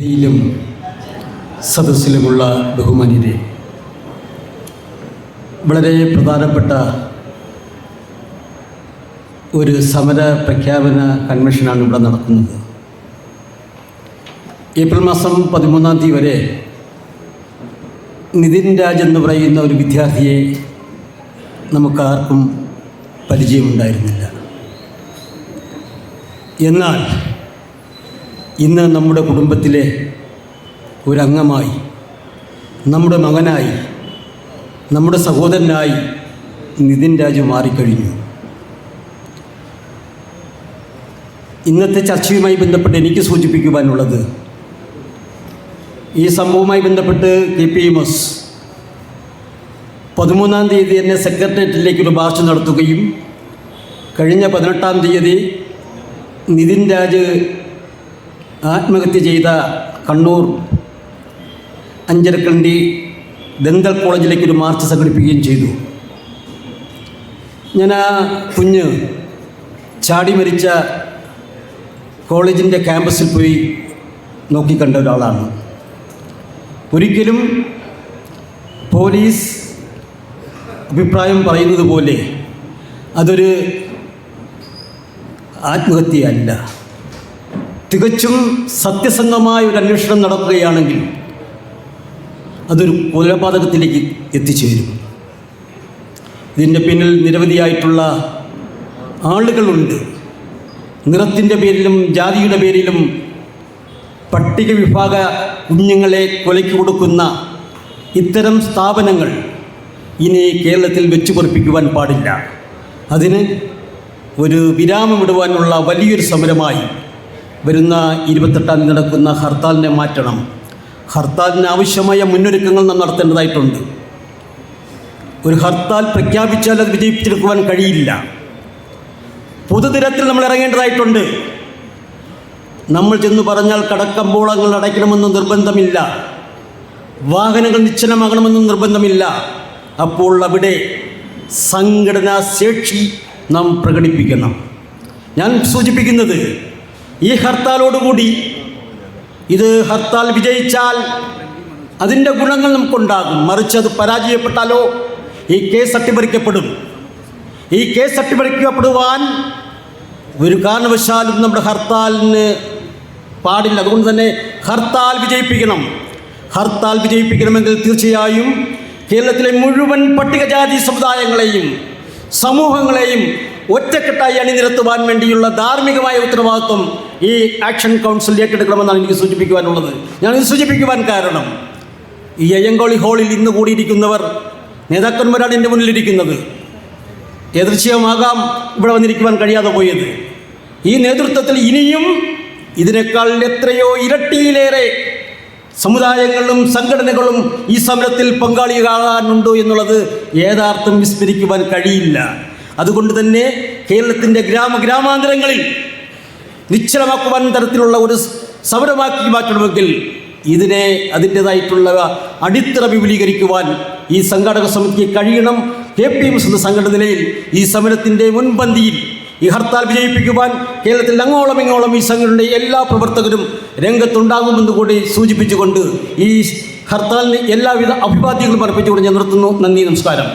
വേദിയിലും സദസ്സിലുമുള്ള ബഹുമാന്യരെ, വളരെ പ്രധാനപ്പെട്ട ഒരു സമര പ്രഖ്യാപന കൺവെൻഷനാണ് ഇവിടെ നടക്കുന്നത്. ഏപ്രിൽ മാസം 13-ാം തീയതി വരെ നിതിൻ രാജ് എന്ന് പറയുന്ന ഒരു വിദ്യാർത്ഥിയെ നമുക്കാർക്കും പരിചയമുണ്ടായിരുന്നില്ല. എന്നാൽ ഇന്ന് നമ്മുടെ കുടുംബത്തിലെ ഒരംഗമായി, നമ്മുടെ മകനായി, നമ്മുടെ സഹോദരനായി നിതിൻ രാജ് മാറിക്കഴിഞ്ഞു. ഇന്നത്തെ ചർച്ചയുമായി ബന്ധപ്പെട്ട് എനിക്ക് സൂചിപ്പിക്കുവാനുള്ളത്, ഈ സംഭവവുമായി ബന്ധപ്പെട്ട് KPMS 13-ാം തീയതി തന്നെ സെക്രട്ടേറിയറ്റിലേക്കൊരു മാർച്ച് നടത്തുകയും കഴിഞ്ഞ 18-ാം തീയതി നിതിൻ രാജ് ആത്മഹത്യ ചെയ്ത കണ്ണൂർ അഞ്ചരക്കണ്ടി ദന്തൽ കോളേജിലേക്കൊരു മാർച്ച് സംഘടിപ്പിക്കുകയും ചെയ്തു. ഞാൻ ആ കുഞ്ഞ് ചാടി മരിച്ച കോളേജിൻ്റെ ക്യാമ്പസിൽ പോയി നോക്കിക്കണ്ട ഒരാളാണ്. ഒരിക്കലും പോലീസ് അഭിപ്രായം പറയുന്നത് പോലെ അതൊരു ആത്മഹത്യയല്ല. തികച്ചും സത്യസന്ധമായ ഒരു അന്വേഷണം നടക്കുകയാണെങ്കിൽ അതൊരു കൊലപാതകത്തിലേക്ക് എത്തിച്ചേരും. ഇതിൻ്റെ പിന്നിൽ നിരവധിയായിട്ടുള്ള ആളുകളുണ്ട്. നിറത്തിൻ്റെ പേരിലും ജാതിയുടെ പേരിലും പട്ടിക വിഭാഗ കുഞ്ഞുങ്ങളെ കൊലയ്ക്ക് കൊടുക്കുന്ന ഇത്തരം സ്ഥാപനങ്ങൾ ഇനി കേരളത്തിൽ വെച്ചു പൊറിപ്പിക്കുവാൻ പാടില്ല. അതിന് ഒരു വിരാമമിടുവാനുള്ള വലിയൊരു സമരമായി വരുന്ന 28-ാം തീയതി നടക്കുന്ന ഹർത്താലിനെ മാറ്റണം. ഹർത്താലിന് ആവശ്യമായ മുന്നൊരുക്കങ്ങൾ നാം നടത്തേണ്ടതായിട്ടുണ്ട്. ഒരു ഹർത്താൽ പ്രഖ്യാപിച്ചാൽ അത് വിജയിപ്പിച്ചെടുക്കുവാൻ കഴിയില്ല. പൊതുനിരത്തിൽ നമ്മൾ ഇറങ്ങേണ്ടതായിട്ടുണ്ട്. നമ്മൾ ചെന്ന് പറഞ്ഞാൽ കടക്കമ്പോളങ്ങൾ അടയ്ക്കണമെന്ന് നിർബന്ധമില്ല, വാഹനങ്ങൾ നിശ്ചലമാകണമെന്നും നിർബന്ധമില്ല. അപ്പോൾ അവിടെ സംഘടനാ ശേഷി നാം പ്രകടിപ്പിക്കണം. ഞാൻ സൂചിപ്പിക്കുന്നത്, ഈ ഹർത്താലോടുകൂടി ഇത് ഹർത്താൽ വിജയിച്ചാൽ അതിൻ്റെ ഗുണങ്ങൾ നമുക്കുണ്ടാകും. മറിച്ച് അത് പരാജയപ്പെട്ടാലോ ഈ കേസ് അട്ടിമറിക്കപ്പെടും. ഈ കേസ് അട്ടിമറിക്കപ്പെടുവാൻ ഒരു കാരണവശാലും നമ്മുടെ ഹർത്താലിന് പാടില്ല. അതുകൊണ്ട് തന്നെ ഹർത്താൽ വിജയിപ്പിക്കണം. ഹർത്താൽ വിജയിപ്പിക്കണമെങ്കിൽ തീർച്ചയായും കേരളത്തിലെ മുഴുവൻ പട്ടികജാതി സമുദായങ്ങളെയും സമൂഹങ്ങളെയും ഒറ്റക്കെട്ടായി അണിനിരത്തുവാൻ വേണ്ടിയുള്ള ധാർമ്മികമായ ഉത്തരവാദിത്വം ഈ ആക്ഷൻ കൗൺസിൽ ഏറ്റെടുക്കണമെന്നാണ് എനിക്ക് സൂചിപ്പിക്കുവാനുള്ളത്. ഞാനിത് സൂചിപ്പിക്കുവാൻ കാരണം, ഈ അയ്യങ്കാളി ഹാളിൽ ഇന്ന് കൂടിയിരിക്കുന്നവർ നേതാക്കന്മാരാണ് എൻ്റെ മുന്നിലിരിക്കുന്നത്. യദൃച്ഛികമാകാം ഇവിടെ വന്നിരിക്കുവാൻ കഴിയാതെ പോയത്. ഈ നേതൃത്വത്തിൽ ഇനിയും ഇതിനേക്കാൾ എത്രയോ ഇരട്ടിയിലേറെ സമുദായങ്ങളും സംഘടനകളും ഈ സമരത്തിൽ പങ്കാളികളാകാനുണ്ടോ എന്നുള്ളത് യഥാർത്ഥം വിസ്മരിക്കുവാൻ കഴിയില്ല. അതുകൊണ്ട് തന്നെ കേരളത്തിൻ്റെ ഗ്രാമാന്തരങ്ങളിൽ നിശ്ചലമാക്കുവാൻ തരത്തിലുള്ള ഒരു സമരമാക്കി മാറ്റണമെങ്കിൽ ഇതിനെ അതിൻ്റേതായിട്ടുള്ള അടിത്തറ വിപുലീകരിക്കുവാൻ ഈ സംഘാടക സമിതിക്ക് കഴിയണം. KPMS എന്ന സംഘടനയിൽ ഈ സമരത്തിൻ്റെ മുൻപന്തിയിൽ ഈ ഹർത്താൽ വിജയിപ്പിക്കുവാൻ കേരളത്തിൽ അങ്ങോളം ഇങ്ങോളം ഈ സംഘടനയുടെ എല്ലാ പ്രവർത്തകരും രംഗത്തുണ്ടാകുമെന്ന് കൂടി സൂചിപ്പിച്ചുകൊണ്ട് ഈ ഹർത്താലിന് എല്ലാവിധ അഭിവാദ്യങ്ങളും അർപ്പിച്ചുകൊണ്ട് ഞാൻ നിർത്തുന്നു. നന്ദി, നമസ്കാരം.